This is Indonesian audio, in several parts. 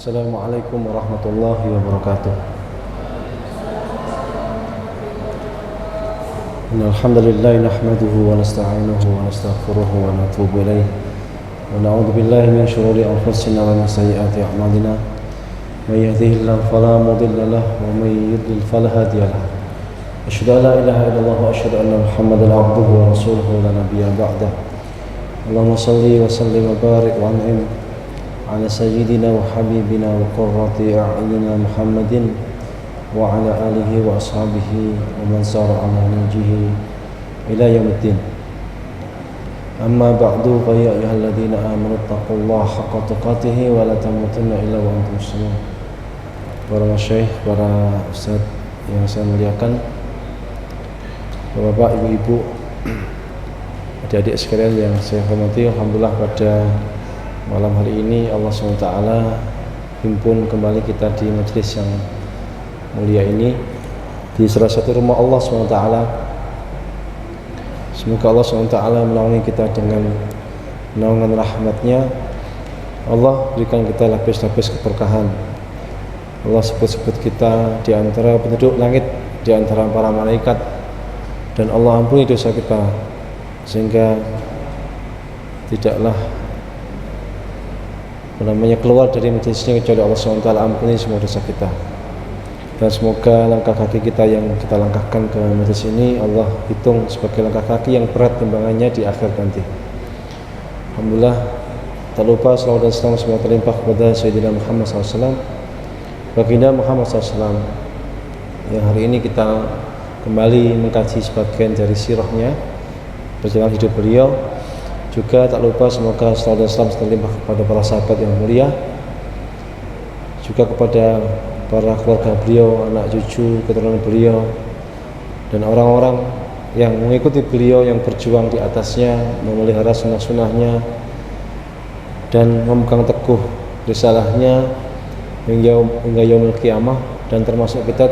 Assalamualaikum warahmatullahi wabarakatuh. Alhamdulillah nahmaduhu wa nasta'inuhu wa nastaghfiruhu wa natubu ilayh wa na'udzu billahi min shururi anfusina wa min sayyiati a'malina. May yahdihillahu fala mudilla lahu wa may yudlil fala hadiya lahu. Asyhadu an la ilaha illallah wa asyhadu anna Muhammadan 'abduhu wa rasuluhu la nabiyya ba'dahu. Allahumma shalli wa sallim wa barik wa an'im ala sayyidina wa habibina wa qurrati a'yunina Muhammadin wa ala alihi wa ashabihi wa man sara ala nahjihi ila yaumiddin. Amma ba'du, fa ya ayyuhalladzina amanu taqullaha haqqa tuqatih wa la tamutunna illa wa antum muslimun. Para masyayikh, para ustaz yang saya muliakan, Bapak, Ibu-ibu, adik-adik sekalian yang saya hormati, alhamdulillah pada malam hari ini Allah SWT himpun kembali kita di majelis yang mulia ini di salah satu rumah Allah SWT. Semoga Allah SWT menaungi kita dengan naungan rahmatnya. Allah berikan kita lapis-lapis keberkahan. Allah sebut-sebut kita di antara penduduk langit, di antara para malaikat, dan Allah ampuni dosa kita sehingga tidaklah keluar dari majelisnya kecuali Allah SWT ampuni semua dosa kita. Dan semoga langkah kaki kita yang kita langkahkan ke majelis ini Allah hitung sebagai langkah kaki yang berat timbangannya di akhir nanti. Alhamdulillah, tak lupa salawat dan salam semua terlimpah kepada Sayyidina Muhammad SAW, baginda Muhammad SAW, yang hari ini kita kembali mengkaji sebagian dari sirahnya, perjalanan hidup beliau. Juga tak lupa semoga salawat dan salam terlimpah kepada para sahabat yang mulia, juga kepada para keluarga beliau, anak cucu, keturunan beliau, dan orang-orang yang mengikuti beliau, yang berjuang di atasnya, memelihara sunnah-sunnahnya, dan memegang teguh risalahnya hingga yaumul qiyamah, dan termasuk kita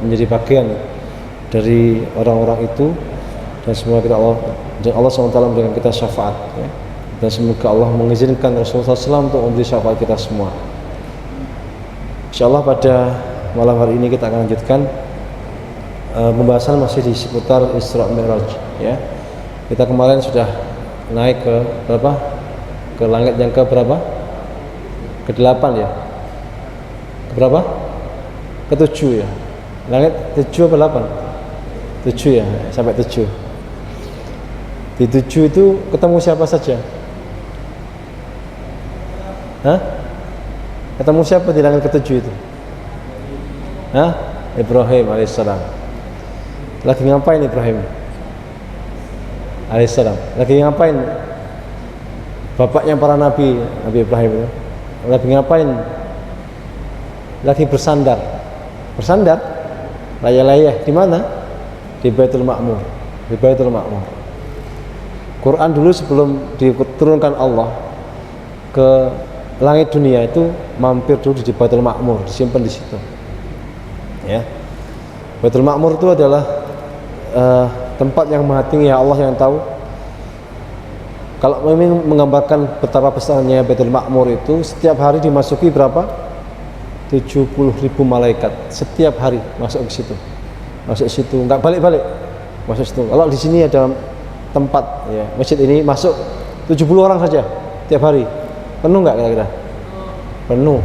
menjadi bagian dari orang-orang itu. Dan semua kita Allah SWT memberikan kita syafaat, ya. Dan semoga Allah mengizinkan Rasulullah SAW untuk memberi syafaat kita semua. InsyaAllah pada malam hari ini kita akan lanjutkan pembahasan masih di seputar Isra Mi'raj, ya. Kita kemarin sudah naik ke berapa? Ke langit yang ke berapa? Ke-8, ya. Ke berapa? Ke-7, ya. Langit 7 apa 8? 7, ya, sampai 7. Di 7 itu ketemu siapa saja? Hah? Ketemu siapa di langit ke-7 itu? Hah? Ibrahim alaihissalam. Lagi ngapain Ibrahim alaihissalam? Lagi ngapain bapaknya para nabi, Nabi Ibrahim itu? Lagi ngapain? Lagi bersandar. Bersandar? Layah-layah di mana? Di Baitul Ma'mur. Di Baitul Ma'mur. Quran dulu sebelum diturunkan Allah ke langit dunia itu mampir dulu di Baitul Ma'mur, disimpan di situ. Ya. Baitul Ma'mur itu adalah tempat yang maha tinggi, ya Allah yang tahu. Kalau memang menggambarkan betapa besarnya Baitul Ma'mur itu, setiap hari dimasuki berapa? 70.000 malaikat setiap hari masuk ke situ. Masuk ke situ, enggak balik-balik. Masuk situ. Kalau di sini ada tempat, ya, masjid ini masuk 70 orang saja tiap hari, penuh nggak kira-kira? Penuh.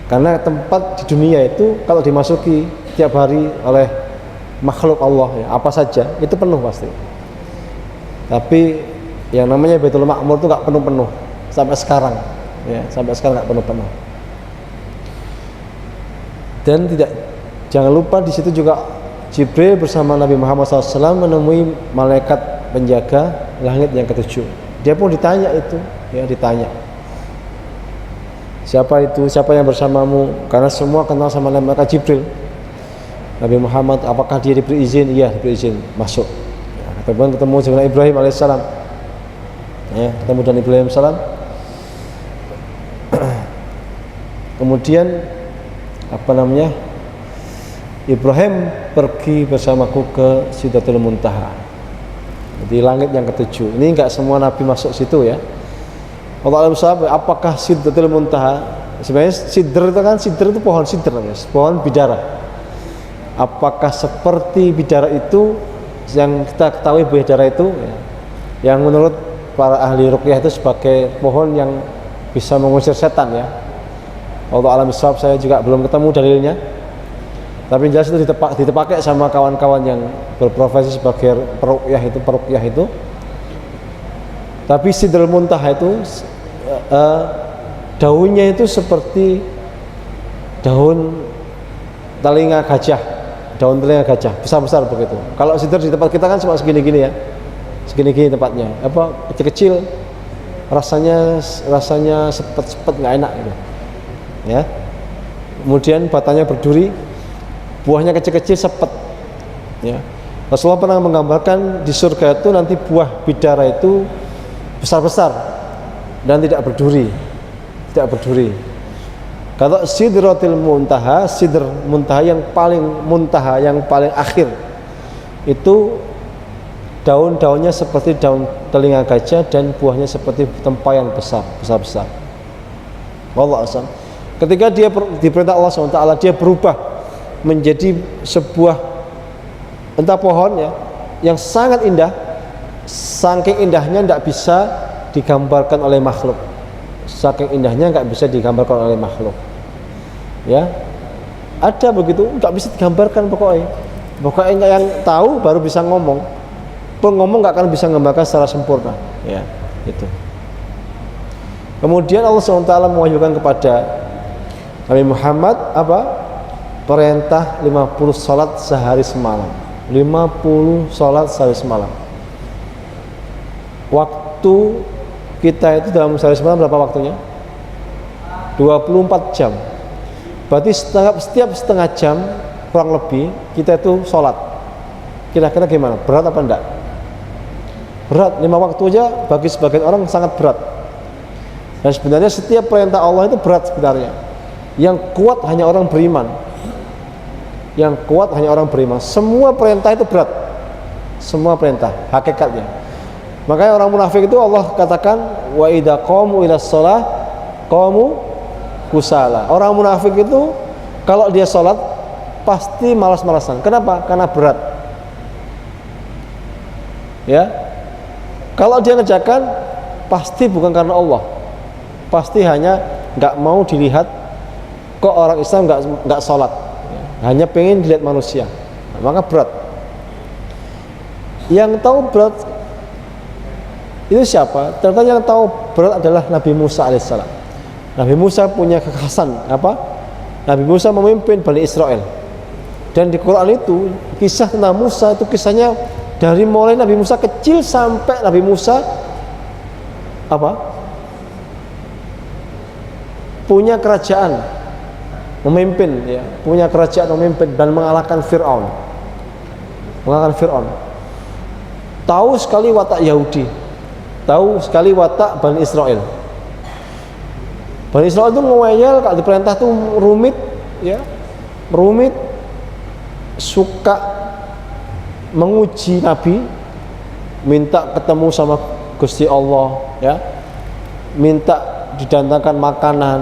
Karena tempat di dunia itu kalau dimasuki tiap hari oleh makhluk Allah, ya, apa saja itu penuh pasti. Tapi yang namanya Baitul Ma'mur itu nggak penuh-penuh sampai sekarang, ya, sampai sekarang nggak penuh-penuh. Dan jangan lupa di situ juga Jibril bersama Nabi Muhammad SAW menemui malaikat penjaga langit yang ke-7. Dia pun ditanya itu, ya, ditanya, siapa itu, siapa yang bersamamu? Karena semua kenal sama malaikat Jibril. Nabi Muhammad, apakah dia diberi izin? Iya, diberi izin masuk. Ya, ketemu dengan Ibrahim alaihissalam. Ya, ketemu dengan Ibrahim alaihissalam. Kemudian Ibrahim pergi bersamaku ke Sidratul Muntaha, di langit yang ke-7. Ini enggak semua nabi masuk situ, ya. Allah alam sahabat, apakah Sidratul Muntaha sebenarnya sidr itu pohon sidr, guys, pohon bidara. Apakah seperti bidara itu yang kita ketahui bidara itu ya, yang menurut para ahli ruqyah itu sebagai pohon yang bisa mengusir setan ya. Allah alam bisawab, saya juga belum ketemu dalilnya. Tapi jelas itu dipakai sama kawan-kawan yang berprofesi sebagai peruqyah itu. Tapi Sidratul Muntaha itu daunnya itu seperti daun telinga gajah, besar-besar begitu. Kalau sidr di tempat kita kan cuma segini-gini ya, segini-gini tempatnya, kecil-kecil, rasanya sepet-sepet nggak enak gitu, ya. Kemudian batangnya berduri, buahnya kecil-kecil sepet, ya. Rasulullah pernah menggambarkan di surga itu nanti buah bidara itu besar-besar dan tidak berduri. Kalau Sidratul Muntaha, sidr muntaha yang paling akhir itu daun-daunnya seperti daun telinga gajah dan buahnya seperti tempayan besar-besar. Wallahu a'lam. Ketika dia diperintah Allah SWT, dia berubah menjadi sebuah entah pohon ya yang sangat indah, saking indahnya tidak bisa digambarkan oleh makhluk. Ya, ada begitu, nggak bisa digambarkan pokoknya yang tahu baru bisa ngomong. Pengomong nggak akan bisa menggambarkan secara sempurna, ya, itu. Kemudian Allah SWT mewahyukan kepada Nabi Muhammad perintah 50 salat sehari semalam. 50 salat sehari semalam. Waktu kita itu dalam sehari semalam berapa waktunya? 24 jam. Berarti setiap setengah jam kurang lebih kita itu sholat. Kira-kira gimana? Berat apa enggak? Berat. 5 waktu aja bagi sebagian orang sangat berat. Dan sebenarnya setiap perintah Allah itu berat sebenarnya. Yang kuat hanya orang beriman. Semua perintah itu berat. Semua perintah hakikatnya. Makanya orang munafik itu Allah katakan wa idza qamu ilas shalah qamu kusala. Orang munafik itu kalau dia sholat pasti malas-malasan. Kenapa? Karena berat. Ya. Kalau dia ngerjakan pasti bukan karena Allah. Pasti hanya nggak mau dilihat kok orang Islam nggak sholat. Hanya pengen dilihat manusia. Maka berat. Yang tahu berat itu siapa? Ternyata yang tahu berat adalah Nabi Musa alaihissalam. Nabi Musa punya kekhasan Nabi Musa memimpin Bani Israel. Dan di Quran itu kisah tentang Musa itu kisahnya dari mulai Nabi Musa kecil sampai Nabi Musa punya kerajaan memimpin ya, dan mengalahkan Fir'aun. Tahu sekali watak Yahudi, tahu sekali watak Bani Israel. Bani Israel itu ngeyel kalau diperintah tuh rumit, suka menguji Nabi, minta ketemu sama Gusti Allah, ya, minta didatangkan makanan,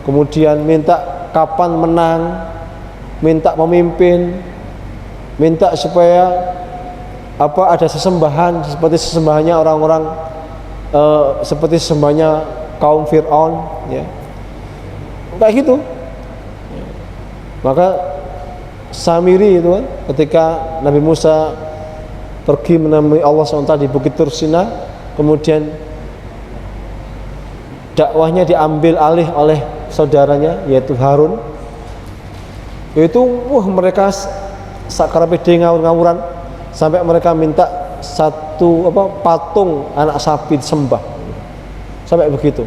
kemudian minta kapan menang, minta pemimpin, minta supaya ada sesembahan seperti sesembahannya orang-orang seperti sesembahnya kaum Fir'aun, ya, kayak gitu. Maka Samiri itu kan, ketika Nabi Musa pergi menemui Allah SWT di Bukit Tursina, kemudian dakwahnya diambil alih oleh saudaranya yaitu Harun. Itu mereka sakar pede ngawur-ngawuran sampai mereka minta satu patung anak sapi disembah. Sampai begitu.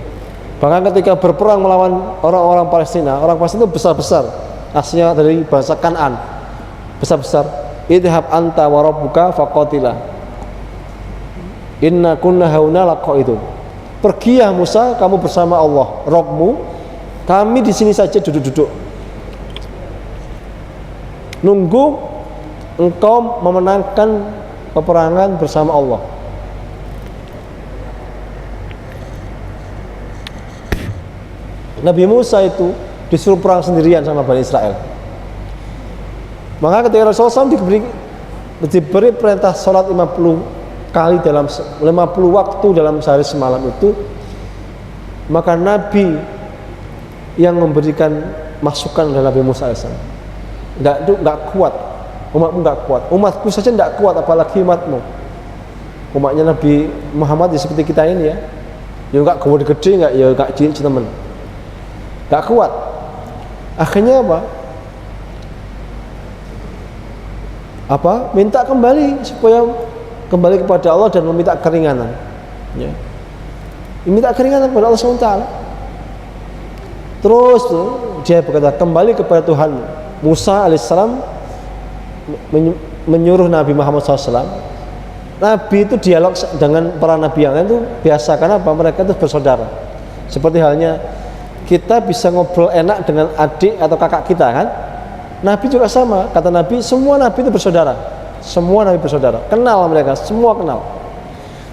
Bahkan ketika berperang melawan orang-orang Palestina, orang Palestina itu besar-besar, aslinya dari bahasa Kan'an, besar-besar. Idhab anta wa rabbuka faqatila inna kunna hauna laqaidun. Pergi ya Musa, kamu bersama Allah Rabbmu, kami di sini saja duduk-duduk nunggu engkau memenangkan peperangan bersama Allah. Nabi Musa itu disuruh perang sendirian sama Bani Israel. Maka ketika Rasulullah SAW diberi perintah sholat 50 kali dalam 50 waktu dalam sehari semalam itu, maka Nabi yang memberikan masukan adalah Nabi Musa AS. Nggak kuat, umatmu nggak kuat, umatku saja nggak kuat, apalagi umatmu. Umatnya Nabi Muhammad ya seperti kita ini ya, ya nggak gede, nggak ya nggak cilik teman, nggak kuat. Akhirnya apa? Minta kembali supaya kembali kepada Allah dan meminta keringanan. Ya. Minta keringanan kepada Allah SWT. Terus dia berkata, kembali kepada Tuhan. Musa alaihissalam menyuruh Nabi Muhammad SAW. Nabi itu dialog dengan para nabi yang lain itu biasa, karena apa? Mereka itu bersaudara. Seperti halnya kita bisa ngobrol enak dengan adik atau kakak kita kan? Nabi juga sama, kata Nabi, semua Nabi itu bersaudara. Semua Nabi bersaudara, kenal mereka, semua kenal.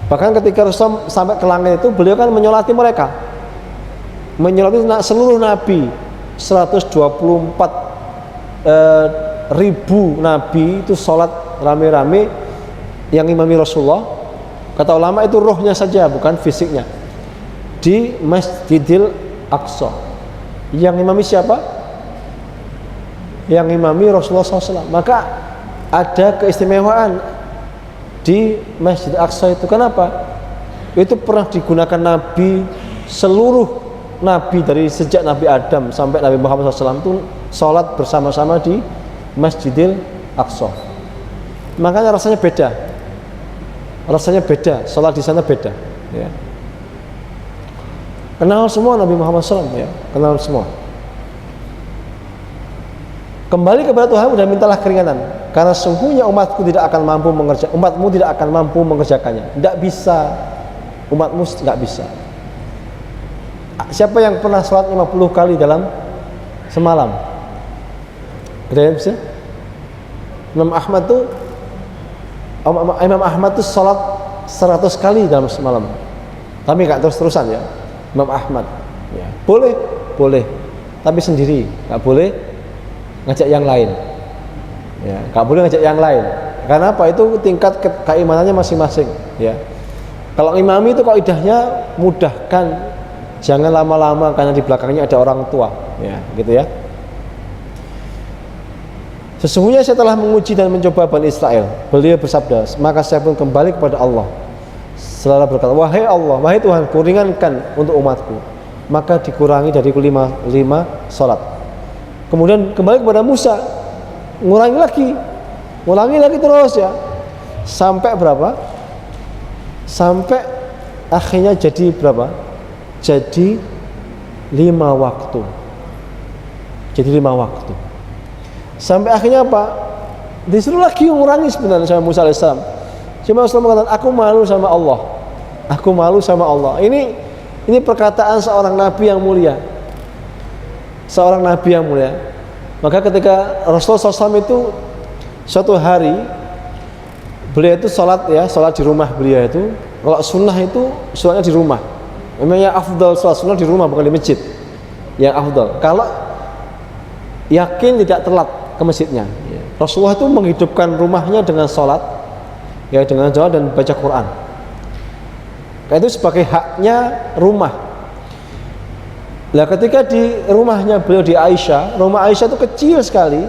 Bahkan ketika Rasul sampai ke langit itu, beliau kan menyolati mereka, menyolati seluruh Nabi. 124 ribu Nabi itu sholat rame-rame, yang imami Rasulullah. Kata ulama itu rohnya saja, bukan fisiknya, di Masjidil Aqsa. Yang imami siapa? Yang imami Rasulullah SAW. Maka ada keistimewaan di Masjid Aqsa itu. Kenapa? Itu pernah digunakan Nabi, seluruh Nabi dari sejak Nabi Adam sampai Nabi Muhammad SAW itu sholat bersama-sama di Masjidil Aqsa. Makanya rasanya beda, sholat di sana beda. Ya. Kenal semua Nabi Muhammad SAW, ya, kenal semua. Kembali kepada Tuhan dan mintalah keringanan, karena sungguhnya umatmu tidak akan mampu mengerjakannya. Tidak bisa, umatmu tidak bisa. Siapa yang pernah sholat 50 kali dalam semalam? Ada yang bisa? Imam Ahmad tuh sholat 100 kali dalam semalam, tapi nggak terus-terusan ya. Imam Ahmad ya. Boleh, tapi sendiri, nggak boleh ngajak yang lain, ya, nggak boleh ngajak yang lain. Karena apa? Itu tingkat keimanannya masing-masing, ya. Kalau imami itu kaidahnya mudahkan, jangan lama-lama karena di belakangnya ada orang tua, ya, gitu ya. Sesungguhnya saya telah menguji dan mencoba Bani Israel. Beliau bersabda, maka saya pun kembali kepada Allah. Selalu berkata, wahai Allah, wahai Tuhan, ringankan untuk umatku. Maka dikurangi dari 5 sholat. Kemudian kembali kepada Musa, ngurangi lagi terus ya, sampai berapa? Sampai akhirnya jadi berapa? Jadi 5 waktu. Sampai akhirnya apa? Disuruh lagi mengurangi sebenarnya sama Musa alaihissalam. Cuma Rasulullah mengatakan, aku malu sama Allah. Ini perkataan seorang nabi yang mulia. Maka ketika Rasulullah SAW itu suatu hari beliau itu sholat di rumah beliau itu. Kalau sunnah itu sholatnya di rumah. Memangnya afdal sholat sunnah di rumah, bukan di masjid. Yang afdal. Kalau yakin tidak telat ke masjidnya, Rasulullah itu menghidupkan rumahnya dengan sholat, ya, dengan doa dan baca Quran. Itu sebagai haknya rumah. Nah, ketika di rumahnya beliau di Aisyah, rumah Aisyah itu kecil sekali.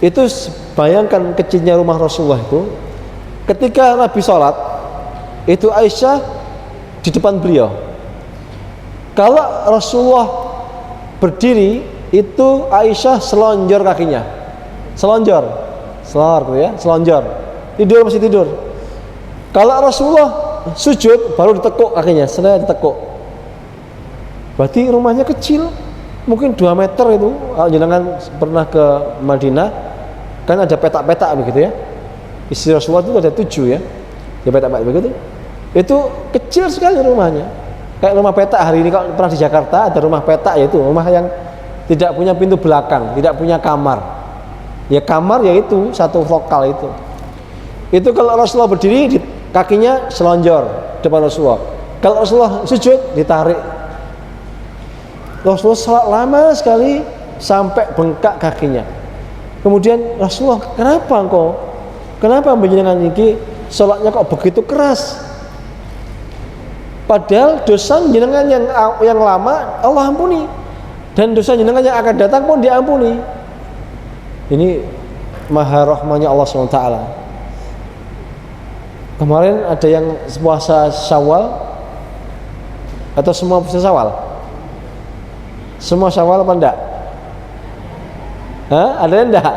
Itu bayangkan kecilnya rumah Rasulullah itu. Ketika Nabi sholat, itu Aisyah di depan beliau. Kalau Rasulullah berdiri, itu Aisyah selonjor kakinya, selonjor, masih tidur. Kalau Rasulullah sujud, baru ditekuk kakinya, ditekuk. Berarti rumahnya kecil, mungkin 2 meter itu. Kalau jenengan pernah ke Madinah, kan ada petak-petak begitu ya. Istri Rasulullah itu ada 7 ya, petak-petak begitu. Itu kecil sekali rumahnya, kayak rumah petak. Hari ini kalau pernah di Jakarta ada rumah petak, yaitu rumah yang tidak punya pintu belakang, tidak punya kamar. Ya kamar yaitu satu vokal itu. Itu kalau Rasulullah berdiri, kakinya selonjor depan Rasulullah. Kalau Rasulullah sujud, ditarik Rasulullah sholat lama sekali sampai bengkak kakinya. Kemudian Rasulullah, kenapa panjenengan iki sholatnya kok begitu keras? Padahal dosa jenengan yang lama Allah ampuni, dan dosa jenengan yang akan datang pun diampuni. Ini maha rahmanya Allah SWT. Kemarin ada yang puasa Syawal atau semua puasa Syawal? Semua Syawal apa enggak? Ada yang enggak?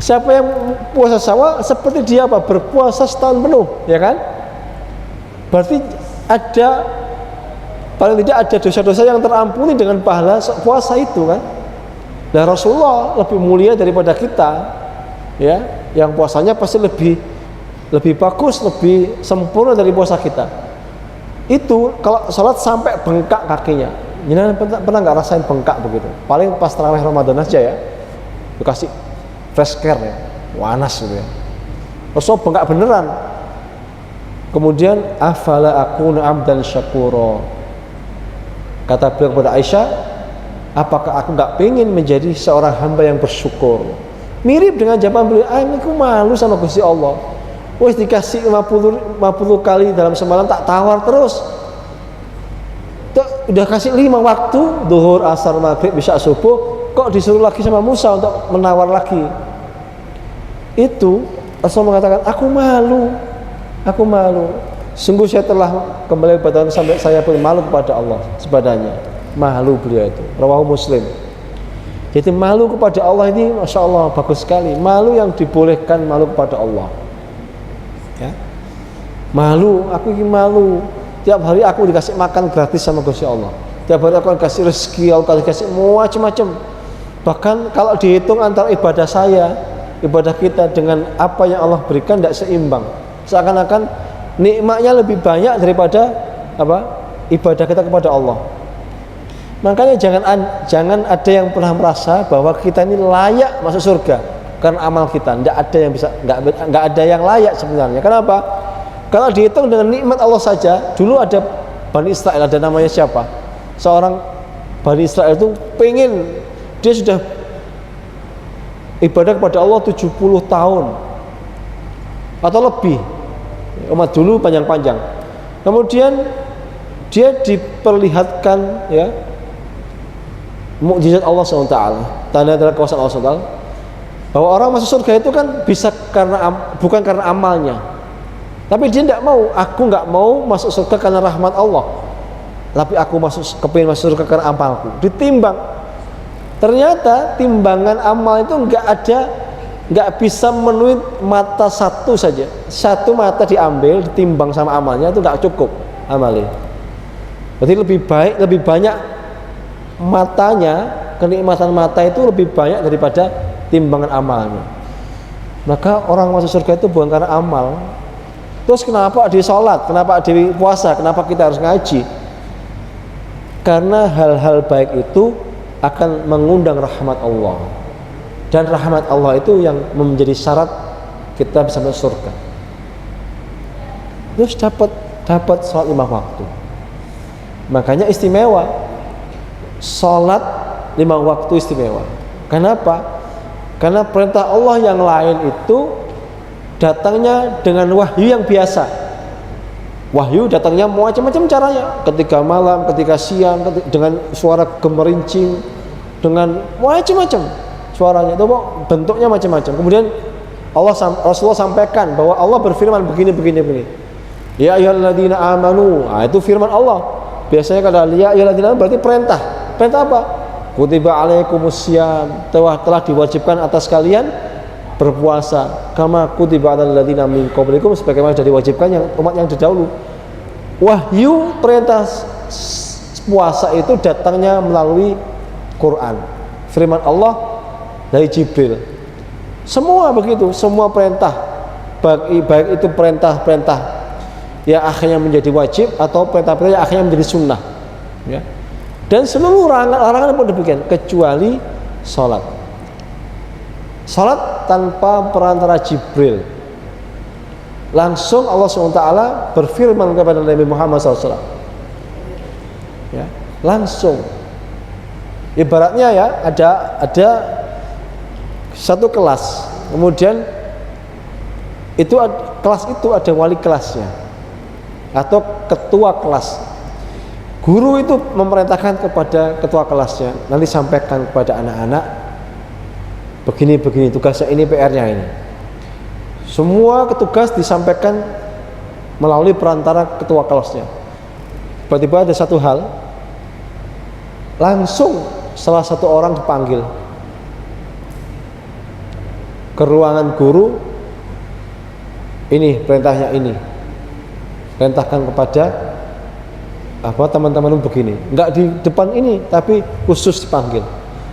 Siapa yang puasa Syawal seperti dia apa? Berpuasa setahun penuh, ya kan? Berarti ada, paling tidak ada dosa-dosa yang terampuni dengan pahala puasa itu kan. Nah, Rasulullah lebih mulia daripada kita, ya, yang puasanya pasti lebih bagus, lebih sempurna dari puasa kita. Itu kalau sholat sampai bengkak kakinya. Jangan pernah nggak rasain bengkak begitu? Paling pas tarawih Ramadan aja ya, dikasih fresh care ya, panas gitu ya. Rasulullah bengkak beneran. Kemudian afala akunu abdan syakura, kata beliau kepada Aisyah, apakah aku nggak pengen menjadi seorang hamba yang bersyukur? Mirip dengan jawaban beliau, aku malu sama Gusti Allah. Wes dikasih 50 kali dalam semalam tak tawar terus. Udah kasih 5 waktu, duhur, asar, maghrib, isya, subuh, kok disuruh lagi sama Musa untuk menawar lagi. Itu Rasul mengatakan, aku malu. Sungguh saya telah kembali kepada sampai saya pun malu kepada Allah sepadanya. Malu beliau itu. Rawahu Muslim. Jadi malu kepada Allah ini, masya Allah, bagus sekali. Malu yang dibolehkan, malu kepada Allah. Ya. Malu, aku ini malu. Tiap hari aku dikasih makan gratis sama Gusti Allah. Tiap hari aku dikasih rezeki, aku dikasih macam-macam. Bahkan kalau dihitung antara ibadah kita dengan apa yang Allah berikan tidak seimbang. Seakan-akan nikmatnya lebih banyak daripada ibadah kita kepada Allah. Makanya jangan ada yang pernah merasa bahwa kita ini layak masuk surga karena amal kita. Nggak ada yang layak sebenarnya. Kenapa? Kalau dihitung dengan nikmat Allah saja, dulu ada Bani Israel, ada namanya siapa? Seorang Bani Israel itu dia sudah ibadah kepada Allah 70 tahun atau lebih. Umat dulu panjang-panjang. Kemudian dia diperlihatkan ya mukjizat Allah SWT, tanda-tanda kuasa Allah SWT, bahwa orang masuk surga itu kan bisa bukan karena amalnya. Tapi dia tidak mau, aku nggak mau masuk surga karena rahmat Allah, tapi aku kepingin masuk surga karena amalku. Ditimbang, ternyata timbangan amal itu nggak bisa memenuhi mata satu saja. Satu mata diambil, ditimbang sama amalnya itu nggak cukup amalnya. Berarti lebih banyak matanya, kenikmatan mata itu lebih banyak daripada timbangan amalnya. Maka orang masuk surga itu bukan karena amal. Terus kenapa di sholat, kenapa di puasa, kenapa kita harus ngaji? Karena hal-hal baik itu akan mengundang rahmat Allah, dan rahmat Allah itu yang menjadi syarat kita bisa masuk surga. Terus dapat sholat 5 waktu. Makanya istimewa, sholat 5 waktu istimewa. Kenapa? Karena perintah Allah yang lain itu datangnya dengan wahyu yang biasa. Wahyu datangnya macam-macam caranya, ketika malam, ketika siang, dengan suara gemerincing, dengan macam-macam suaranya, itu bentuknya macam-macam. Kemudian Rasulullah sampaikan bahwa Allah berfirman begini. Ya ayyuhalladzina amanu. Itu firman Allah. Biasanya kalau ya ayyuhalladzina berarti perintah. Perintah apa? Kutiba alaikumusiyam, telah diwajibkan atas kalian berpuasa, kama kutiba alal ladzina min qablikum, sebagaimana sudah diwajibkan yang umat yang terdahulu. Wahyu perintah puasa itu datangnya melalui Quran, firman Allah dari Jibril. Semua begitu, semua perintah, baik itu perintah-perintah yang akhirnya menjadi wajib atau perintah-perintah yang akhirnya menjadi sunnah, ya. Dan seluruh larangan pun demikian, kecuali sholat. Salat tanpa perantara Jibril, langsung Allah SWT berfirman kepada Nabi Muhammad SAW, ya, langsung Ibaratnya ya, ada satu kelas, kemudian kelas itu ada wali kelasnya atau ketua kelas. Guru itu memerintahkan kepada ketua kelasnya, nanti sampaikan kepada anak-anak, begini tugasnya ini, PR-nya ini. Semua tugas disampaikan melalui perantara ketua kelasnya. Tiba-tiba ada satu hal, langsung salah satu orang dipanggil ke ruangan guru. Ini perintahnya, ini perintahkan kepada teman-teman begini, enggak di depan ini, tapi khusus dipanggil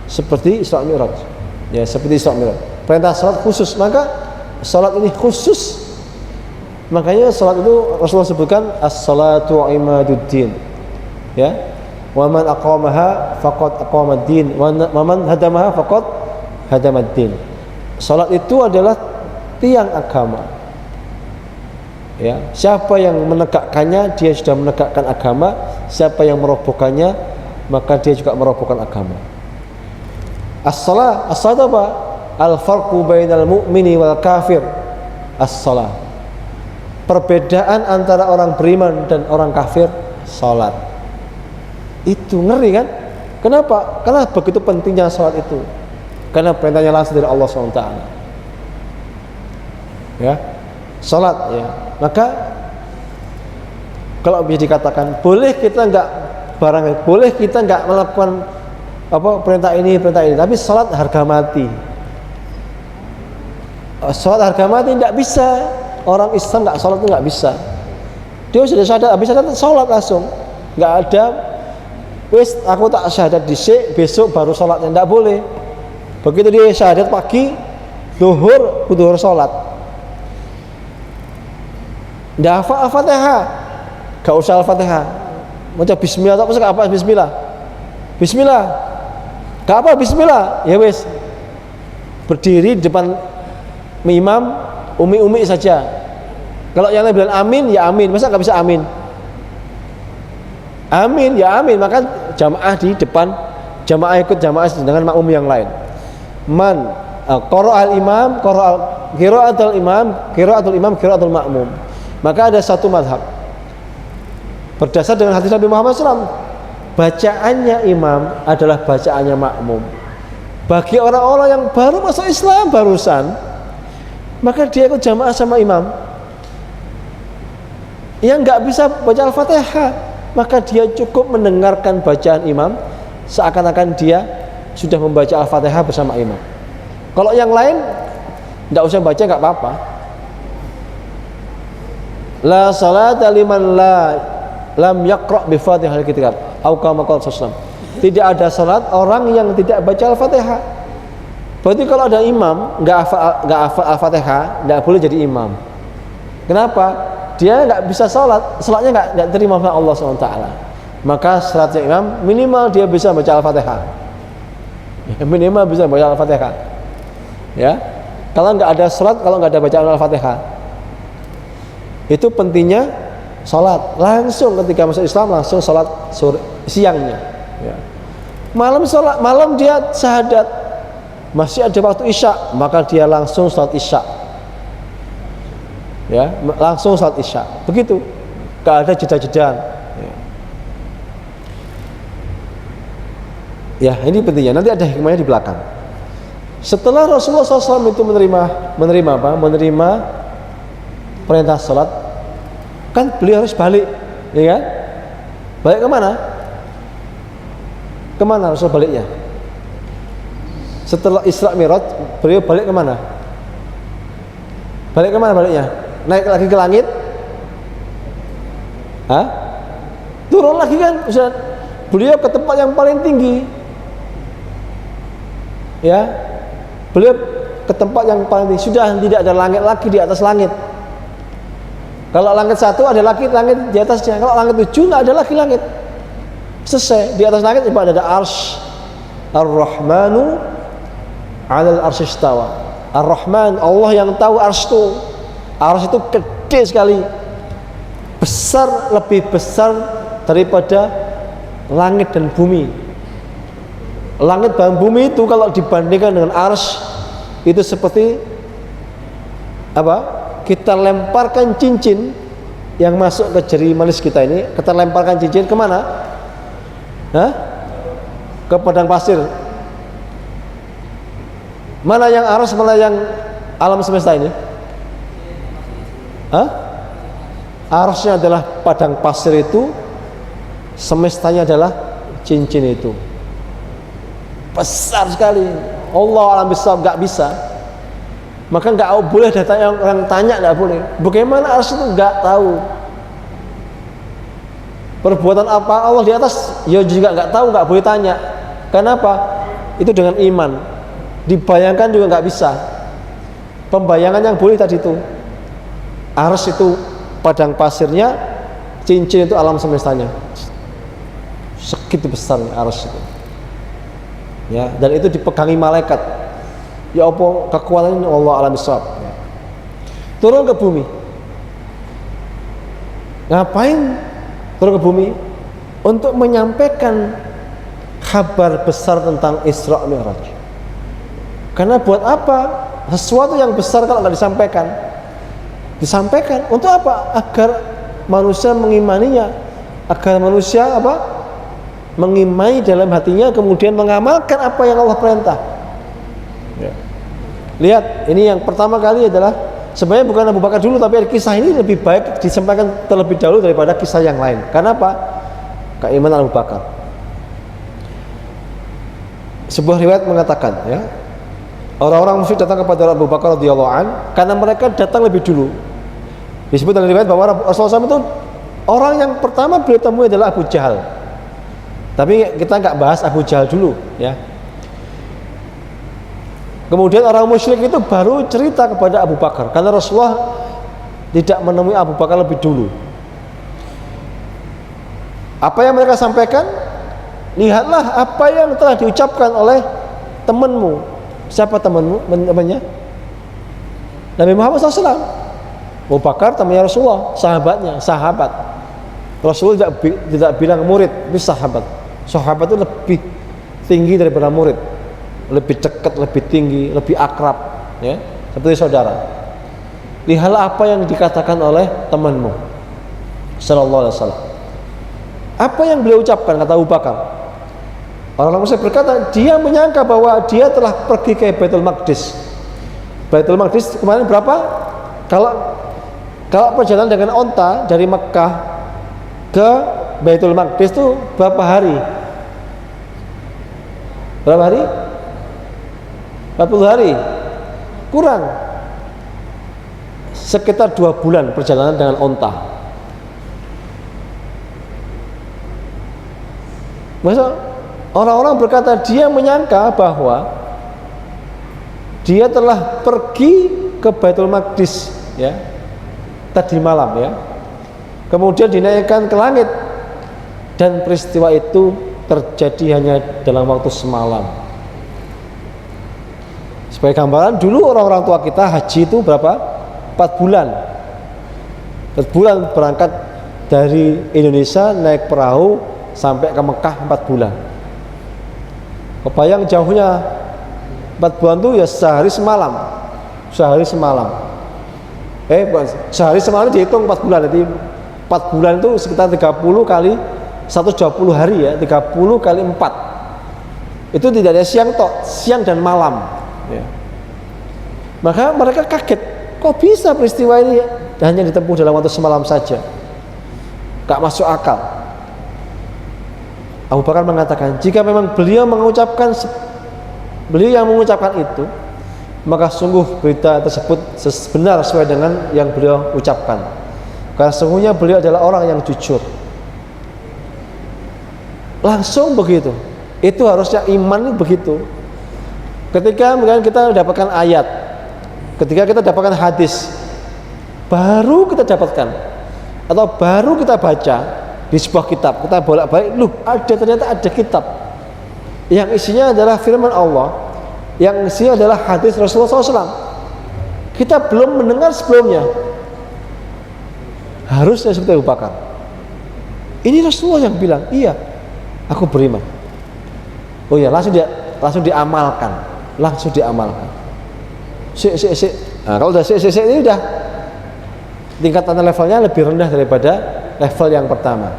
seperti Isra Mi'raj ya, seperti Isra Mi'raj, perintah salat khusus. Maka salat ini khusus, makanya salat itu Rasulullah sebutkan as-salatu imaduddin ya, wa man aqamaha faqad aqamad-din wa man hadamaha faqad hadamad-din. Salat itu adalah tiang agama ya, siapa yang menegakkannya dia sudah menegakkan agama, siapa yang merobohkannya maka dia juga merobohkan agama. As-salat apa? Al-farqu bainal mu'mini wal kafir. As-salat, perbedaan antara orang beriman dan orang kafir, salat. Itu ngeri kan? Kenapa? Karena begitu pentingnya salat itu, karena perintahnya langsung dari Allah SWT ya, salat ya. Maka kalau bisa dikatakan boleh kita boleh kita enggak melakukan perintah ini, tapi salat harga mati. Salat harga mati enggak bisa. Orang Islam enggak salat itu enggak bisa. Dia sudah syahadat, habis syahadat salat langsung. Enggak ada wis aku tak syahadat dhisik besok baru salatnya, enggak boleh. Begitu dia syahadat pagi, zuhur salat. Nggak hafal Al-Fatihah, gak usah Al-Fatihah, macam Bismillah, tak usah apa Bismillah, gak apa Bismillah, ya wes berdiri di depan imam, umi saja. Kalau yang lain bilang amin, ya amin, masa gak bisa amin? Amin, ya amin, maka jamaah di depan, jamaah ikut jamaah dengan makmum yang lain. Qira'atul imam, qira'atul makmum. Maka ada satu madhab berdasar dengan hadis Nabi Muhammad SAW, bacaannya imam adalah bacaannya makmum. Bagi orang-orang yang baru masuk Islam barusan, maka dia ikut jamaah sama imam. Yang nggak bisa baca Al-Fatihah, maka dia cukup mendengarkan bacaan imam seakan-akan dia sudah membaca Al-Fatihah bersama imam. Kalau yang lain nggak usah baca, nggak apa-apa. La salata liman lam yaqra bi Fatihahil kitab au kama qala sallallahu. Tidak ada salat orang yang tidak baca Al-Fatihah. Berarti kalau ada imam enggak hafal Al-Fatihah, enggak boleh jadi imam. Kenapa? Dia enggak bisa salat, salatnya enggak terima oleh Allah SWT. Maka syaratnya imam minimal dia bisa baca Al-Fatihah. Ya, minimal bisa baca Al-Fatihah. Ya. Kalau enggak ada salat, kalau enggak ada bacaan Al-Fatihah, itu pentingnya salat. Langsung ketika masuk Islam langsung salat siangnya ya. Malam dia syahadat, masih ada waktu isya, maka dia langsung salat isya ya, langsung salat isya. Begitu, gak ada jeda-jedaan ya. Ini pentingnya, nanti ada hikmahnya di belakang. Setelah Rasulullah SAW itu menerima perintah salat, kan beliau harus balik, ya kan? Balik kemana? Kemana Rasul baliknya? Setelah Isra Mi'raj, beliau balik kemana? Balik kemana baliknya? Naik lagi ke langit? Hah? Turun lagi kan? Ustaz? Beliau ke tempat yang paling tinggi, ya. Beliau ke tempat yang paling tinggi. Sudah tidak ada langit lagi di atas langit. Kalau langit satu ada lagi langit di atasnya. Kalau langit 7 nggak ada lagi langit. Selesai. Di atas langit ada arsy. Ar-Rahmanu 'alal arsy istawa. Ar-Rahman, Allah yang tahu arsy itu. Arsy itu gede sekali. Besar, lebih besar daripada langit dan bumi. Langit dan bumi itu kalau dibandingkan dengan arsy itu seperti apa? Kita lemparkan cincin yang masuk ke jari manis kita ini, kita lemparkan cincin kemana? Hah? Ke padang pasir. Mana yang arsy, mana yang alam semesta ini? Hah? Arsy adalah padang pasir itu, semestanya adalah cincin itu. Besar sekali. Allah alam besar, nggak bisa. Maka nggak boleh datang orang tanya, nggak boleh. Bagaimana arsy itu nggak tahu. Perbuatan apa Allah di atas, ya juga nggak tahu, nggak boleh tanya. Kenapa? Itu dengan iman. Dibayangkan juga nggak bisa. Pembayangan yang boleh tadi itu. Arsy itu padang pasirnya, cincin itu alam semestanya. Segitu besarnya arsy itu. Ya, dan itu dipegangi malaikat. Ya apa kekuatannya Allah alam bisawab. Ya. Turun ke bumi. Ngapain turun ke bumi? Untuk menyampaikan kabar besar tentang Isra Mi'raj. Karena buat apa? Sesuatu yang besar kalau nggak disampaikan. Disampaikan untuk apa? Agar manusia mengimaninya, agar manusia apa? Mengimani dalam hatinya, kemudian mengamalkan apa yang Allah perintah. Ya. Lihat, ini yang pertama kali adalah sebenarnya bukan Abu Bakar dulu, tapi kisah ini lebih baik disampaikan terlebih dahulu daripada kisah yang lain. Karena apa? Keimanan Abu Bakar. Sebuah riwayat mengatakan, ya, orang-orang musyrik datang kepada Abu Bakar radhiyallahu an karena mereka datang lebih dulu. Disebut dalam riwayat bahwa Rasulullah SAW itu orang yang pertama beliau temui adalah Abu Jahal. Tapi kita nggak bahas Abu Jahal dulu, ya. Kemudian orang musyrik itu baru cerita kepada Abu Bakar karena Rasulullah tidak menemui Abu Bakar lebih dulu. Apa yang mereka sampaikan? Lihatlah apa yang telah diucapkan oleh temanmu. Siapa temanmu? Namanya Nabi Muhammad SAW. Abu Bakar temannya Rasulullah, sahabatnya, sahabat. Rasulullah tidak bilang murid, ini sahabat. Sahabat itu lebih tinggi daripada murid, lebih dekat, lebih tinggi, lebih akrab, ya, seperti saudara. Lihatlah apa yang dikatakan oleh temanmu, sallallahu alaihi wasallam. Apa yang beliau ucapkan, kata Abu Bakar. Orang-orang musyrik berkata, dia menyangka bahwa dia telah pergi ke Baitul Maqdis. Baitul Maqdis kemarin berapa? Kalau perjalanan dengan onta dari Mekah ke Baitul Maqdis itu berapa hari? Berapa hari? 40 hari. Kurang. Sekitar 2 bulan perjalanan dengan onta. Masa orang-orang berkata, dia menyangka bahwa dia telah pergi ke Baitul Maqdis, ya, tadi malam, ya. Kemudian dinaikkan ke langit, dan peristiwa itu terjadi hanya dalam waktu semalam. Sebagai gambaran, dulu orang-orang tua kita haji itu berapa? 4 bulan. 4 bulan berangkat dari Indonesia naik perahu sampai ke Mekah 4 bulan. Kebayang jauhnya 4 bulan itu ya sehari semalam. Sehari semalam. Sehari semalam dihitung 4 bulan. Jadi 4 bulan itu sekitar 30 kali 120 hari, ya, 30 kali 4. Itu tidak ada siang tok, siang dan malam, ya. Maka mereka kaget, kok bisa peristiwa ini hanya ditempuh dalam waktu semalam saja? Gak masuk akal. Abu Bakar mengatakan, jika memang beliau yang mengucapkan itu, maka sungguh berita tersebut benar sesuai dengan yang beliau ucapkan. Karena sesungguhnya beliau adalah orang yang jujur. Langsung begitu. Itu harusnya iman begitu. Ketika kita dapatkan ayat, ketika kita dapatkan hadis, baru kita dapatkan, atau baru kita baca di sebuah kitab, kita bolak-balik, ternyata ada kitab yang isinya adalah firman Allah, yang isinya adalah hadis Rasulullah SAW. Kita belum mendengar sebelumnya. Harusnya seperti Abu Bakar. Ini Rasulullah yang bilang, iya, aku beriman. Oh ya, langsung diamalkan. Sik. Nah, kalau udah sik ini udah tingkatan levelnya lebih rendah daripada level yang pertama.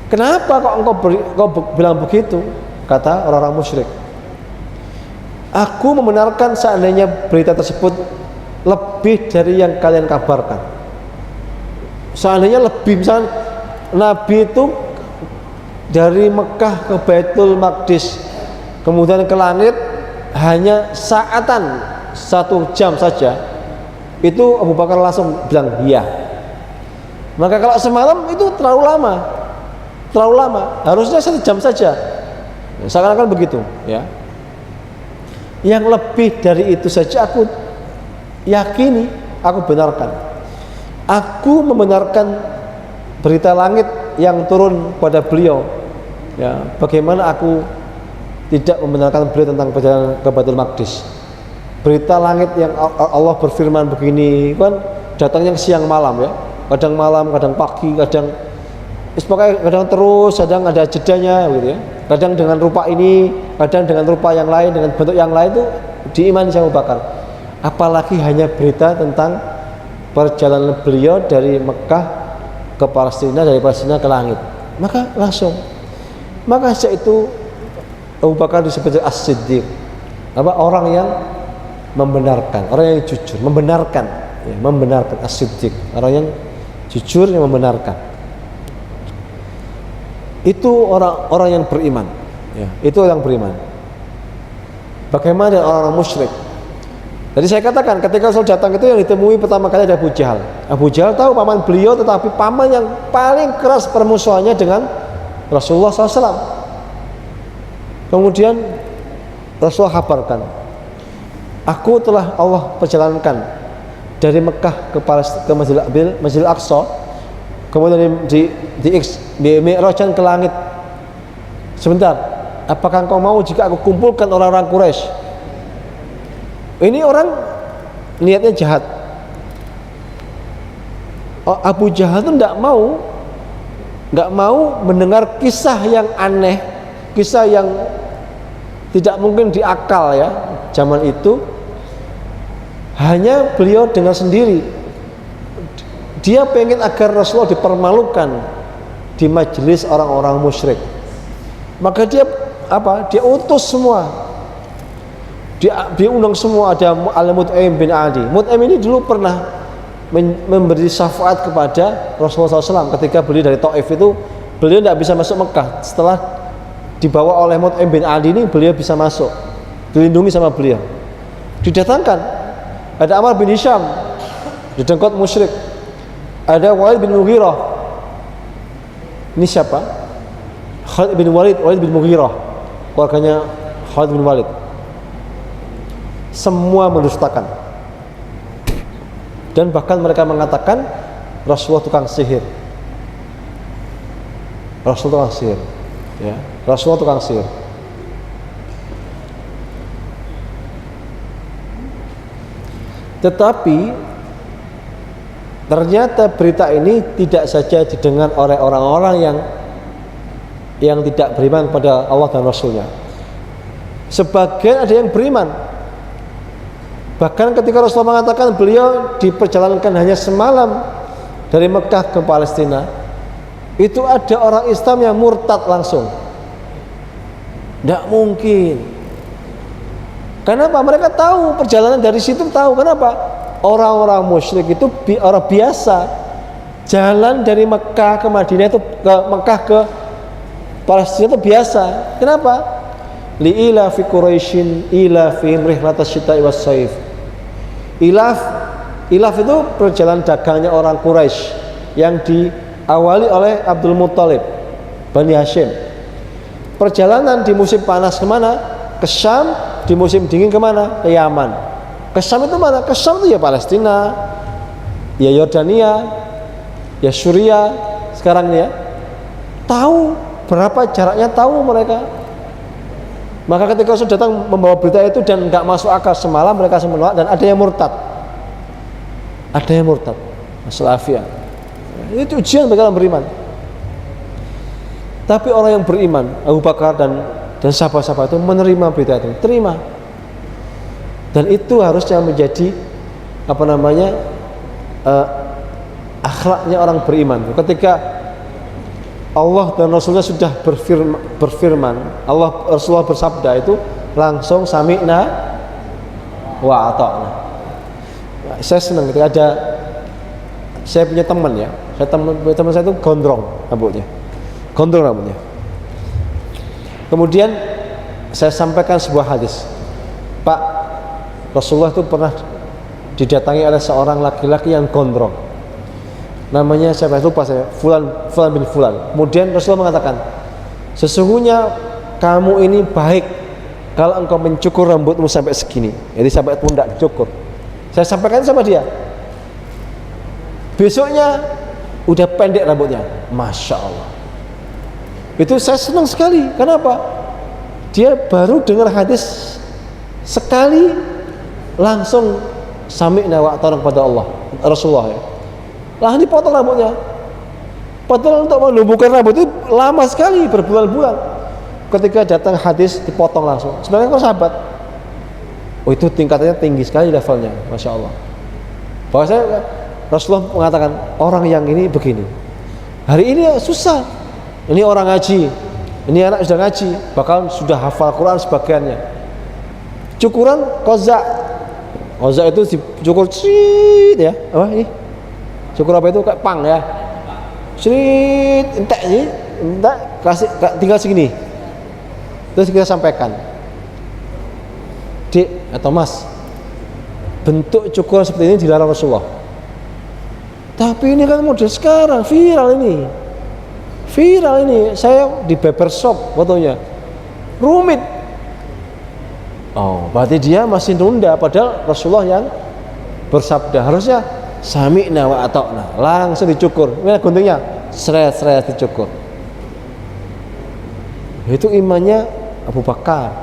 Kenapa kok engkau bilang begitu? Kata orang-orang musyrik. Aku membenarkan seandainya berita tersebut lebih dari yang kalian kabarkan. Seandainya lebih, misalnya Nabi itu dari Mekah ke Baitul Maqdis kemudian ke langit hanya saatan, 1 jam saja, itu Abu Bakar langsung bilang iya. Maka kalau semalam itu terlalu lama, harusnya 1 jam saja. Seakan-akan begitu, ya. Yang lebih dari itu saja aku yakini, aku benarkan. Aku membenarkan berita langit yang turun pada beliau. Ya, bagaimana aku tidak membenarkan beliau tentang perjalanan ke Baitul Maqdis. Berita langit yang Allah berfirman begini kan datangnya siang malam, ya. Kadang malam, kadang pagi, kadang terus, kadang ada jedanya gitu, ya. Kadang dengan rupa ini, kadang dengan rupa yang lain, dengan bentuk yang lain, itu diimani sama Abu Bakar. Apalagi hanya berita tentang perjalanan beliau dari Mekah ke Palestina, dari Palestina ke langit. Maka sejak itu Abu Bakar disebut As-Siddiq, orang yang membenarkan, orang yang jujur, membenarkan As-Siddiq, orang yang jujur, yang membenarkan. Itu orang yang beriman, ya, itu orang beriman. Bagaimana dengan orang musyrik? Jadi saya katakan ketika Rasul datang itu yang ditemui pertama kali ada Abu Jahal. Abu Jahal tahu paman beliau, tetapi paman yang paling keras permusuhannya dengan Rasulullah SAW. Kemudian Rasulullah kabarkan, aku telah Allah perjalankan dari Mekah ke Masjidil Aqsa, kemudian di Mi'rajkan ke langit. Sebentar, apakah engkau mau jika aku kumpulkan orang-orang Quraisy? Ini orang niatnya jahat. Abu Jahal itu nggak mau mendengar kisah yang aneh, kisah yang tidak mungkin diakal, ya, zaman itu. Hanya beliau dengar sendiri. Dia pengen agar Rasulullah dipermalukan di majelis orang-orang musyrik. Maka dia utus semua. Dia undang semua. Ada Al-Mut'im bin Adi. Mut'im ini dulu pernah memberi syafaat kepada Rasulullah SAW ketika beliau dari Taif itu, beliau tidak bisa masuk Mekah. Setelah dibawa oleh Mut'im bin Adi ini, beliau bisa masuk, dilindungi sama beliau. Didatangkan ada Ammar bin Hisham, didengkot musyrik. Ada Walid bin Mughirah. Ini siapa? Khalid bin Walid bin Mughirah, keluarganya Khalid bin Walid. Semua mendustakan. Dan bahkan mereka mengatakan Rasulullah tukang sihir. Rasulullah tukang sihir. Tetapi ternyata berita ini tidak saja didengar oleh orang-orang yang tidak beriman pada Allah dan Rasulnya. Sebagian ada yang beriman. Bahkan ketika Rasulullah mengatakan beliau diperjalankan hanya semalam dari Mekah ke Palestina, itu ada orang Islam yang murtad langsung. Tidak mungkin. Kenapa? Mereka tahu perjalanan dari situ, tahu kenapa? Orang-orang musyrik itu orang biasa. Jalan dari Mekah ke Madinah itu, ke Mekah ke Palestina itu biasa. Kenapa? Li'ila fi Quraisyin ila fihim rihlatas syita'i was saif. Ilaf itu perjalanan dagangnya orang Quraisy yang diawali oleh Abdul Muttalib, Bani Hashim. Perjalanan di musim panas kemana? Ke Syam. Di musim dingin kemana? Ke Yaman. Ke Syam itu mana? Ke Syam itu ya Palestina, ya Yordania, ya Suriah sekarang ini, ya. Tahu berapa jaraknya, tahu mereka. Maka ketika Rasul datang membawa berita itu dan nggak masuk akal, semalam mereka semua menolak, dan ada yang murtad. Masalah afiyah. Itu ujian bagi orang beriman. Tapi orang yang beriman, Abu Bakar dan sahabat-sahabat itu menerima berita itu, terima. Dan itu harusnya menjadi akhlaknya orang beriman. Ketika Allah dan Rasulnya sudah berfirman, Rasulullah bersabda itu langsung sami'na wa ata'na. Saya senang ketika saya punya teman ya, teman saya itu gondrong rambutnya. Kemudian saya sampaikan sebuah hadis, Pak, Rasulullah itu pernah didatangi oleh seorang laki-laki yang gondrong. Namanya siapa, lupa saya, Fulan bin Fulan. Kemudian Rasulullah mengatakan, sesungguhnya kamu ini baik kalau engkau mencukur rambutmu sampai segini, jadi sampai pundak dicukur. Saya sampaikan sama dia. Besoknya udah pendek rambutnya, Masya Allah. Itu saya senang sekali. Kenapa? Dia baru dengar hadis sekali langsung sami'na wa ata'na kepada Allah, Rasulullah ya. Lah dipotong rambutnya. Padahal untuk menumbuhkan rambut itu lama sekali, berbulan-bulan. Ketika datang hadis dipotong langsung. Sebenarnya kok sahabat. Oh, itu tingkatannya tinggi sekali levelnya, Masya Allah. Bahwa Rasulullah mengatakan orang yang ini begini. Hari ini susah. Ini orang ngaji, ini anak sudah ngaji, bahkan sudah hafal Quran sebagiannya. Cukuran kozak itu dicukur crit ya, apa ini? Cukur apa itu kayak pang ya, crit, entek sih, entek kasih tinggal segini. Terus kita sampaikan, Dik atau Mas, bentuk cukuran seperti ini dilarang Rasulullah. Tapi ini kan model sekarang, viral ini, saya di barbershop fotonya, rumit. Oh, berarti dia masih nunda, padahal Rasulullah yang bersabda harusnya sami'na wa ata'na, langsung dicukur. Ini guntingnya seret dicukur. Itu imannya Abu Bakar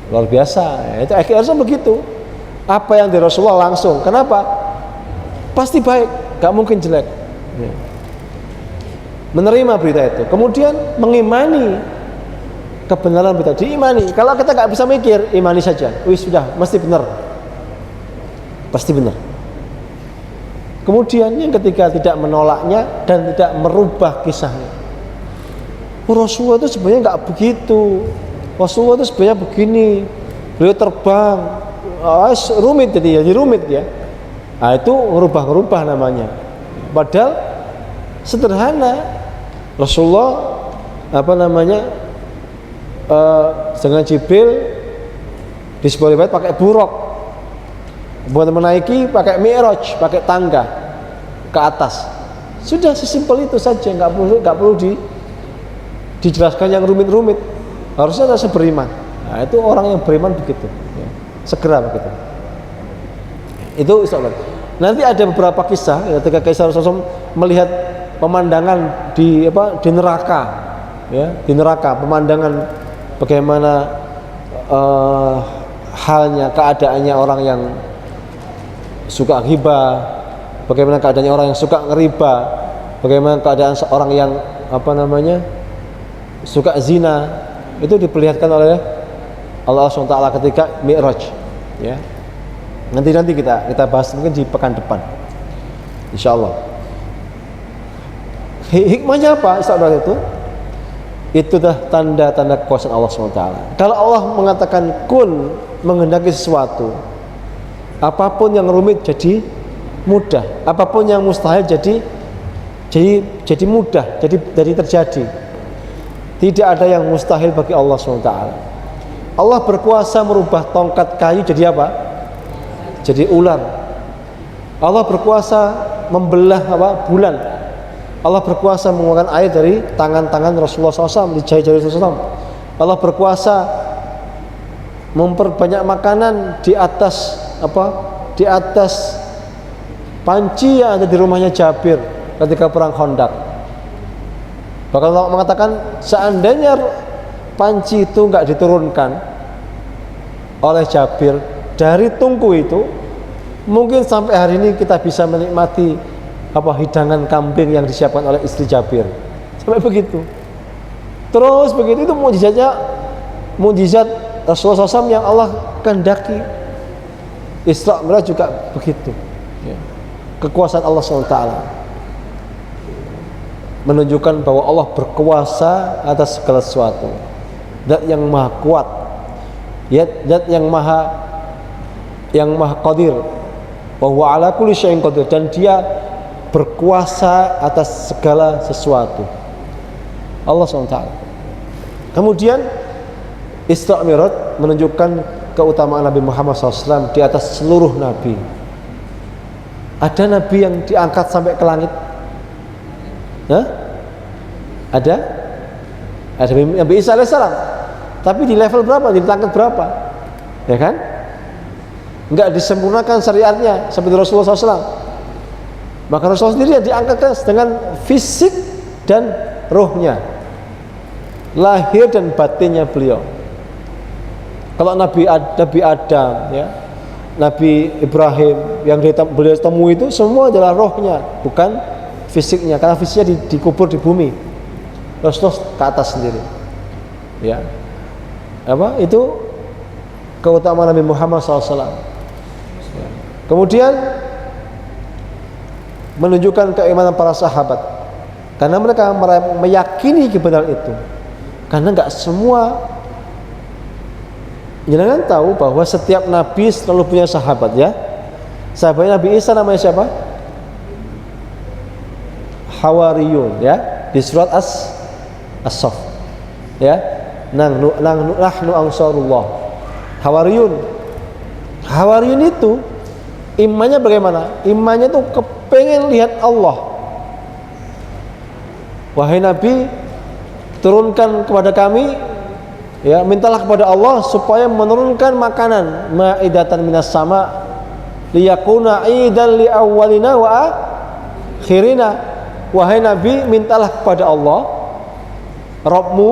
luar biasa. Itu harusnya begitu. Apa yang dari Rasulullah langsung. Kenapa? Pasti baik, gak mungkin jelek. Menerima berita itu, kemudian mengimani kebenaran berita, diimani. Kalau kita nggak bisa mikir, imani saja. Sudah, mesti benar, pasti benar. Kemudian yang ketiga, tidak menolaknya dan tidak merubah kisahnya. Rasulullah itu sebenarnya nggak begitu. Rasulullah itu sebenarnya begini. Beliau terbang, rumit jadi rumit ya. Nah, itu ngerubah namanya. Padahal sederhana. Rasulullah dengan Jibril di sebuah riwayat pakai buruk, buat menaiki pakai mi'raj, pakai tangga ke atas. Sudah sesimpel itu saja, nggak perlu dijelaskan yang rumit-rumit. Harusnya rasa beriman. Nah, itu orang yang beriman begitu ya. Segera begitu. Itu insya-Allah. Nanti ada beberapa kisah ketika Rasulullah melihat pemandangan di neraka ya, di neraka, pemandangan bagaimana halnya, keadaannya orang yang suka ghibah, bagaimana keadaannya orang yang suka ngeriba, bagaimana keadaan seorang yang suka zina. Itu diperlihatkan oleh Allah SWT ketika Mi'raj ya. Nanti kita bahas mungkin di pekan depan insyaallah. Hikmahnya apa Isra itu dah tanda-tanda kekuasaan Allah SWT. Kalau Allah mengatakan kun, menghendaki sesuatu, apapun yang rumit jadi mudah, apapun yang mustahil jadi mudah, jadi terjadi. Tidak ada yang mustahil bagi Allah SWT. Allah berkuasa merubah tongkat kayu jadi apa? Jadi ular. Allah berkuasa membelah bulan. Allah berkuasa mengeluarkan air dari tangan-tangan Rasulullah SAW, di jari-jari Rasulullah SAW. Allah berkuasa memperbanyak makanan di atas panci yang ada di rumahnya Jabir ketika perang Khandaq. Bahkan Allah mengatakan seandainya panci itu enggak diturunkan oleh Jabir dari tungku itu, mungkin sampai hari ini kita bisa menikmati hidangan kambing yang disiapkan oleh istri Jabir. Sampai begitu. Terus begitu, itu mukjizat Rasulullah SAW yang Allah kehendaki. Isra Mi'raj juga begitu ya. Kekuasaan Allah SWT menunjukkan bahwa Allah berkuasa atas segala sesuatu, zat yang maha kuat, zat yang maha qadir, wa huwa ala kulli syai'in qadir, dan dia berkuasa atas segala sesuatu, Allah SWT. Kemudian Isra Mi'raj menunjukkan keutamaan Nabi Muhammad SAW di atas seluruh nabi. Ada nabi yang diangkat sampai ke langit? Hah? Ada Nabi Isa alaihissalam. Tapi di level berapa? Di tingkat berapa? Ya kan? Enggak disempurnakan syariatnya seperti Rasulullah SAW. Maka Rasulullah sendiri yang diangkat dengan fisik dan ruhnya, lahir dan batinnya beliau. Kalau Nabi Adam ya, Nabi Ibrahim yang beliau temui itu semua adalah rohnya, bukan fisiknya, karena fisiknya dikubur di bumi. Rasulullah ke atas sendiri ya. Itu keutamaan Nabi Muhammad SAW. Kemudian menunjukkan keimanan para sahabat, karena mereka meyakini kebenaran itu. Karena enggak semua, jangan tahu bahwa setiap nabi selalu punya sahabat ya. Sahabatnya Nabi Isa namanya siapa? Hawariyun ya, di surat As-Saff ya. Nahnu ansarullah. Hawariyun itu imannya bagaimana? Imannya itu kepengen lihat Allah. Wahai Nabi, turunkan kepada kami ya, mintalah kepada Allah supaya menurunkan makanan ma'idatan minas sama liyakuna idan li awwalina wa akhirina. Wahai Nabi, mintalah kepada Allah Rabbmu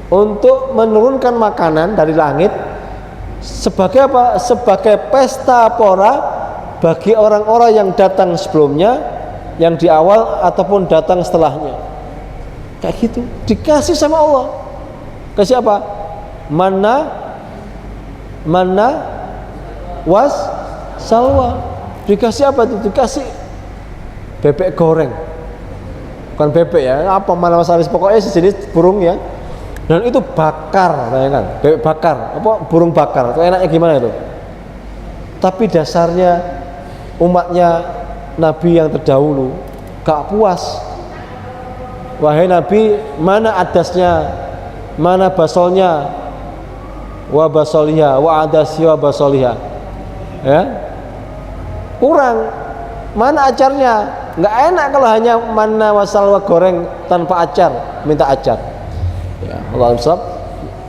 untuk menurunkan makanan dari langit sebagai apa? Sebagai pesta pora bagi orang-orang yang datang sebelumnya, yang di awal ataupun datang setelahnya. Kayak gitu dikasih sama Allah. Kasih apa? Mana was salwa. Dikasih apa itu? Dikasih bebek goreng. Bukan bebek ya, apa mana was salwa, pokoknya sejenis burung ya. Dan itu bakar, bayangkan, bebek bakar, apa burung bakar. Itu enaknya gimana itu? Tapi dasarnya umatnya Nabi yang terdahulu gak puas. Wahai Nabi, mana adasnya, mana basolnya, wa basoliha, wa adasi wa basoliha, ya kurang. Mana acarnya? Nggak enak kalau hanya mana wasalwa goreng tanpa acar, minta acar. Ya, Allah SWT,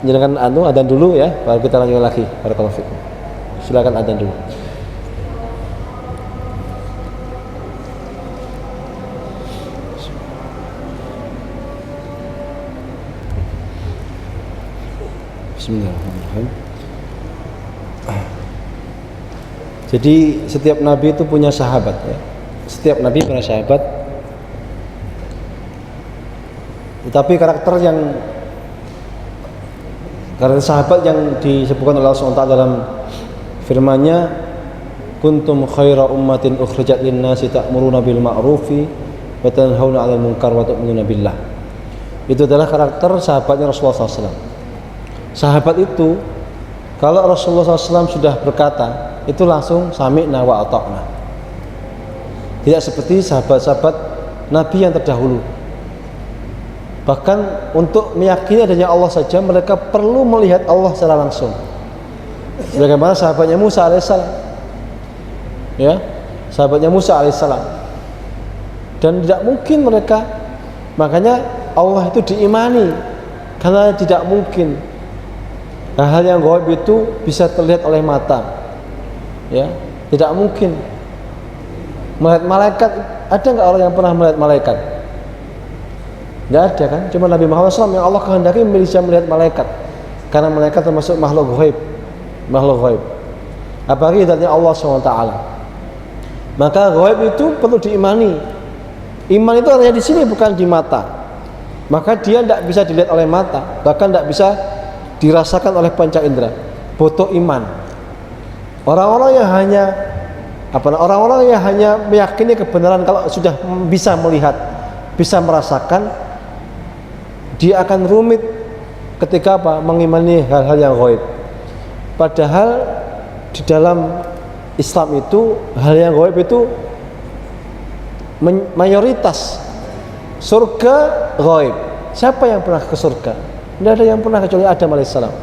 jangan adzan dulu ya, baru kita lanjut lagi. Barakallahu fikum. Silakan adzan dulu. Bismillahirrahmanirrahim. Jadi setiap nabi itu punya sahabat ya. Setiap nabi punya sahabat. Tetapi karakter sahabat yang disebutkan oleh Allah SWT dalam firman-Nya, kuntum khaira ummatin ukhrijat lin-nasi ta'muruna bil ma'rufi wa tanhauna 'anil munkar wa tu'minuna billah. Itu adalah karakter sahabatnya Rasulullah SAW. Sahabat itu kalau Rasulullah SAW sudah berkata, itu langsung sami'na wa ata'na. Tidak seperti sahabat-sahabat Nabi yang terdahulu. Bahkan untuk meyakini adanya Allah saja mereka perlu melihat Allah secara langsung. Bagaimana sahabatnya Musa alaihissalam, ya, sahabatnya Musa alaihissalam. Dan tidak mungkin mereka, makanya Allah itu diimani, karena tidak mungkin hal yang gaib itu bisa terlihat oleh mata, ya, tidak mungkin. Melihat malaikat, ada nggak orang yang pernah melihat malaikat? Nggak ada kan? Cuma Nabi Muhammad SAW yang Allah kehendaki bisa melihat malaikat, karena malaikat termasuk makhluk gaib, apalagi zatnya Allah SWT. Maka gaib itu perlu diimani. Iman itu artinya di sini bukan di mata. maka dia tidak bisa dilihat oleh mata, bahkan tidak bisa dirasakan oleh panca indera. Butuh iman. Orang-orang yang hanya meyakini kebenaran kalau sudah bisa melihat, bisa merasakan, dia akan rumit ketika mengimani hal-hal yang gaib. Padahal di dalam Islam itu hal yang gaib itu mayoritas. Surga gaib. Siapa yang pernah ke surga? Tidak ada yang pernah kecuali Adam alaihissalam.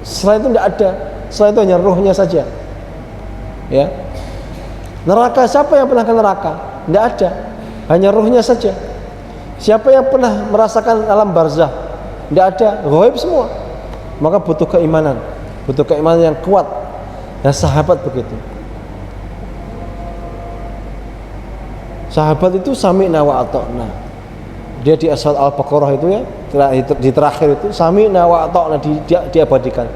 Setelah itu tidak ada. Setelah itu hanya ruhnya saja. Ya. Neraka, siapa yang pernah ke neraka? Tidak ada. Hanya ruhnya saja. Siapa yang pernah merasakan alam barzah? Tidak ada. Gaib semua. Maka butuh keimanan. Butuh keimanan yang kuat. Dan sahabat begitu. Sahabat itu sami'na wa ata'na. Dia di Asal Al-Baqarah itu ya, di terakhir itu sami'na wa ata'na diabadikan.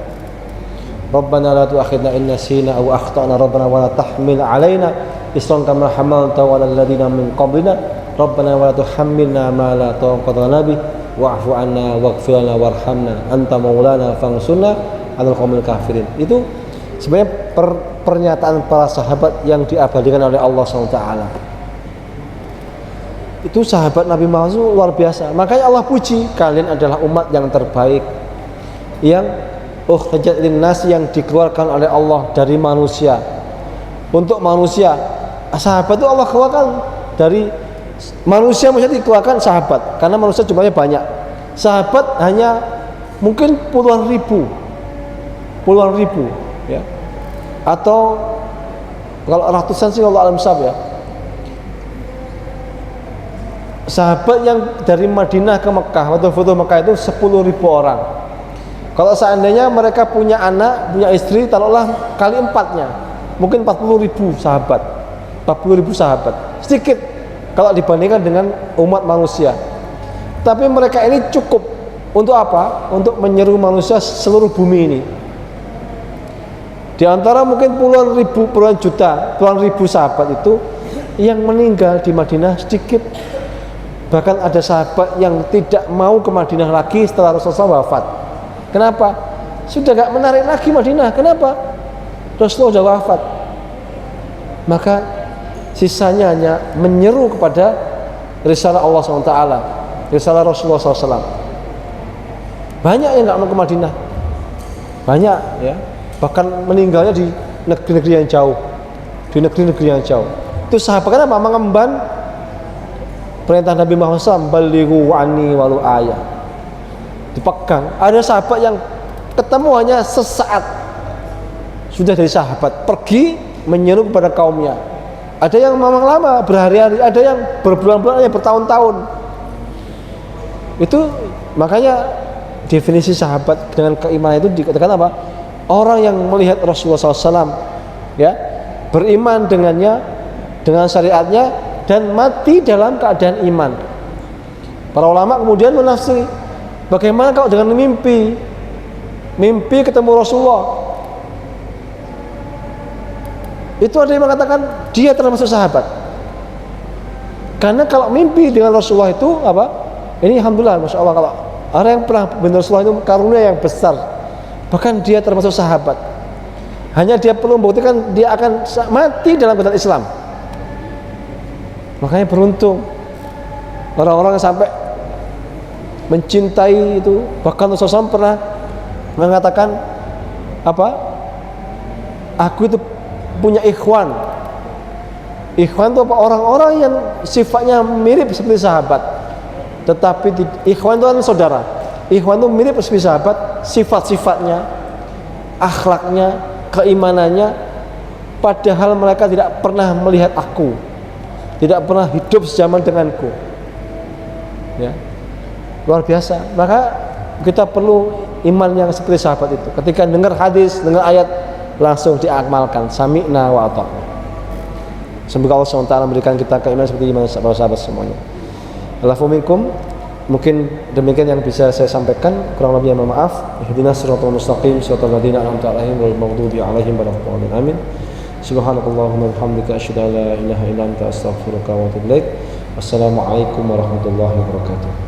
Rabbana la tu'akhidna in nasina aw akhtana rabbana wa la tahmil 'alaina isran kama hamaltahu 'alal ladzina min qablina rabbana wa la tuhammilna ma la taqata lana bih wa'fu 'anna waghfir lana warhamna anta maulana fansurna 'alal qaumil kafirin. Itu sebenarnya pernyataan para sahabat yang diabadikan oleh Allah SWT. Itu sahabat Nabi Muhammad luar biasa. Makanya Allah puji, kalian adalah umat yang terbaik, yang ukhrijat linnas, yang dikeluarkan oleh Allah dari manusia untuk manusia. Sahabat itu Allah keluarkan dari manusia dikeluarkan sahabat, karena manusia jumlahnya banyak. Sahabat hanya mungkin puluhan ribu ya, atau kalau ratusan sih Allah alam sab ya. Sahabat yang dari Madinah ke Mekah atau foto Mekah itu 10.000 orang. Kalau seandainya mereka punya anak, punya istri, taruhlah kali 4-nya, mungkin 40.000 sahabat. 40.000 sahabat. Sedikit kalau dibandingkan dengan umat manusia. Tapi mereka ini cukup untuk apa? Untuk menyeru manusia seluruh bumi ini. Di antara mungkin puluhan ribu, puluhan juta, puluhan ribu sahabat itu yang meninggal di Madinah sedikit. Bahkan ada sahabat yang tidak mau ke Madinah lagi setelah Rasulullah wafat. Kenapa? Sudah gak menarik lagi Madinah. Kenapa? Rasulullah sudah wafat. Maka sisanya hanya menyeru kepada risalah Allah SWT, risalah Rasulullah SAW. Banyak yang gak mau ke Madinah. Banyak ya. Bahkan meninggalnya di negeri-negeri yang jauh. Di negeri-negeri yang jauh. Itu sahabat kenapa? Mengemban perintah Nabi Muhammad SAW, balighu anni walau ayah. Dipegang. Ada sahabat yang ketemu hanya sesaat sudah dari sahabat, pergi menyeru kepada kaumnya. Ada yang memang lama, berhari-hari, ada yang berbulan-bulan, ada yang bertahun-tahun. Itu makanya definisi sahabat dengan keimanan itu dikatakan apa? Orang yang melihat Rasulullah SAW ya, beriman dengannya, dengan syariatnya, dan mati dalam keadaan iman. Para ulama kemudian menafsiri, bagaimana kalau dengan mimpi ketemu Rasulullah? Itu ada yang mengatakan dia termasuk sahabat. Karena kalau mimpi dengan Rasulullah itu apa? Ini alhamdulillah, masya Allah, kalau orang yang pernah benar Rasulullah itu karunia yang besar. Bahkan dia termasuk sahabat. Hanya dia perlu membuktikan dia akan mati dalam keadaan Islam. Makanya beruntung orang-orang yang sampai mencintai itu. Bahkan Rasulullah SAW pernah mengatakan apa? Aku itu punya ikhwan. Ikhwan itu apa? Orang-orang yang sifatnya mirip seperti sahabat. Tetapi ikhwan itu kan saudara. Ikhwan itu mirip seperti sahabat, sifat-sifatnya, akhlaknya, keimanannya, padahal mereka tidak pernah melihat aku, tidak pernah hidup sejaman denganku. Ya, luar biasa. Maka kita perlu iman yang seperti sahabat itu. Ketika dengar hadis, dengar ayat, langsung diamalkan. Sami'na wa ata'na. Semoga Allah SWT memberikan kita keimanan seperti iman para sahabat semuanya. Allahu minkum. Mungkin demikian yang bisa saya sampaikan, kurang lebihnya mohon maaf. Ihdinas siratal mustaqim siratal ladzina an'amta 'alaihim ghairil maghdubi 'alaihim waladdallin. Amin. Subhanakallahumma wa bihamdika asyhadu an la ilaha illa anta astaghfiruka wa atubu ilaik. Wassalamualaikum warahmatullahi wabarakatuh.